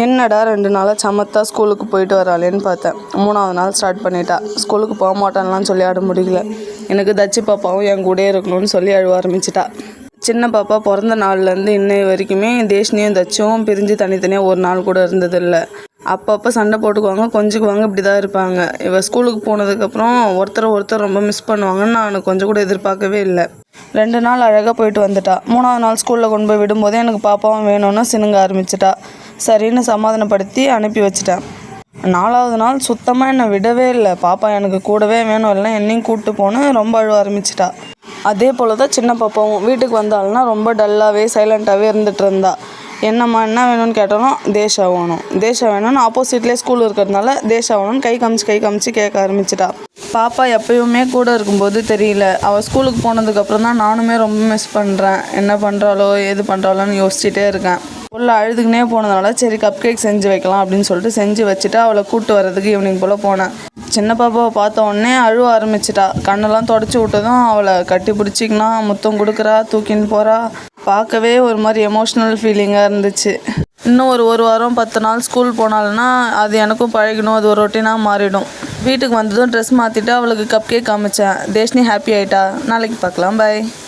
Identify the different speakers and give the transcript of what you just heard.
Speaker 1: என்னடா 2 நாளாக சமத்தா ஸ்கூலுக்கு போயிட்டு வராளேன்னு பார்த்தேன். 3வது நாள் ஸ்டார்ட் பண்ணிட்டா. ஸ்கூலுக்கு போக மாட்டான்லாம் சொல்லி ஆட முடியல. எனக்கு தச்சு பாப்பாவும் என் கூடயே இருக்கணும்னு சொல்லி அழுவ ஆரம்பிச்சிட்டா. சின்ன பாப்பா பிறந்த நாள்லேருந்து இன்னை வரைக்குமே தேஷ்னியும் தச்சும் பிரிஞ்சு தனித்தனியாக ஒரு நாள் கூட இருந்ததில்லை. அப்பப்போ சண்டை போட்டுக்குவாங்க, கொஞ்சுக்குவாங்க, இப்படி தான் இருப்பாங்க. இவள் ஸ்கூலுக்கு போனதுக்கப்புறம் ஒருத்தர் ரொம்ப மிஸ் பண்ணுவாங்கன்னு நான் கொஞ்சம் கூட எதிர்பார்க்கவே இல்லை. 2 நாள் அழகாக போயிட்டு வந்துட்டா. 3வது நாள் ஸ்கூலில் கொண்டு போய் விடும்போதே எனக்கு பாப்பாவும் வேணும்னு சினுங்க ஆரம்பிச்சிட்டா. சரின்னு சமாதானப்படுத்தி அனுப்பி வச்சிட்டேன். 4வது நாள் சுத்தமாக என்னை விடவே இல்லை. பாப்பா எனக்கு கூடவே வேணும், இல்லைனா என்னையும் கூப்பிட்டு போன்னு ரொம்ப அழுவ ஆரம்பிச்சிட்டா. அதே போல் தான் சின்ன பாப்பாவும் வீட்டுக்கு வந்தாள்னா ரொம்ப டல்லாகவே சைலண்ட்டாகவே இருந்துகிட்டு இருந்தா. என்னம்மா என்ன வேணும்னு கேட்டாலும் தேஷா வேணும்னு ஆப்போசிட்லேயே ஸ்கூல் இருக்கிறதுனால தேஷா வேணும்னு கை காமிச்சு கேட்க ஆரம்பிச்சிட்டா. பாப்பா எப்பயுமே கூட இருக்கும்போது தெரியல. அவள் ஸ்கூலுக்கு போனதுக்கப்புறம் தான் நானுமே ரொம்ப மிஸ் பண்ணுறேன். என்ன பண்ணுறாளோ ஏது பண்ணுறாளோன்னு யோசிச்சுட்டே இருக்கேன். உள்ள அழுதுக்குனே போனதுனால சரி கப் கேக் செஞ்சு வைக்கலாம் அப்படின்னு சொல்லிட்டு செஞ்சு வச்சுட்டு அவளை கூப்பிட்டு வர்றதுக்கு ஈவினிங் போல் போனேன். சின்ன பாப்பாவை பார்த்த உடனே அழுவ ஆரம்பிச்சிட்டா. கண்ணெல்லாம் தொடச்சி விட்டதும் அவளை கட்டி பிடிச்சிக்கினா முத்தம் கொடுக்குறா, தூக்கின்னு போகிறா. பார்க்கவே ஒரு மாதிரி எமோஷ்னல் ஃபீலிங்காக இருந்துச்சு. இன்னும் ஒரு வாரம் 10 நாள் ஸ்கூல் போனாலும்னா அது எனக்கும் பழகணும், அது ஒரு ரொட்டீனாக மாறிடும். வீட்டுக்கு வந்ததும் ட்ரெஸ் மாற்றிட்டு அவளுக்கு கப் கேக் காமிச்சேன். தேஷ்னி ஹாப்பி ஆகிட்டா. நாளைக்கு பார்க்கலாம், பாய்.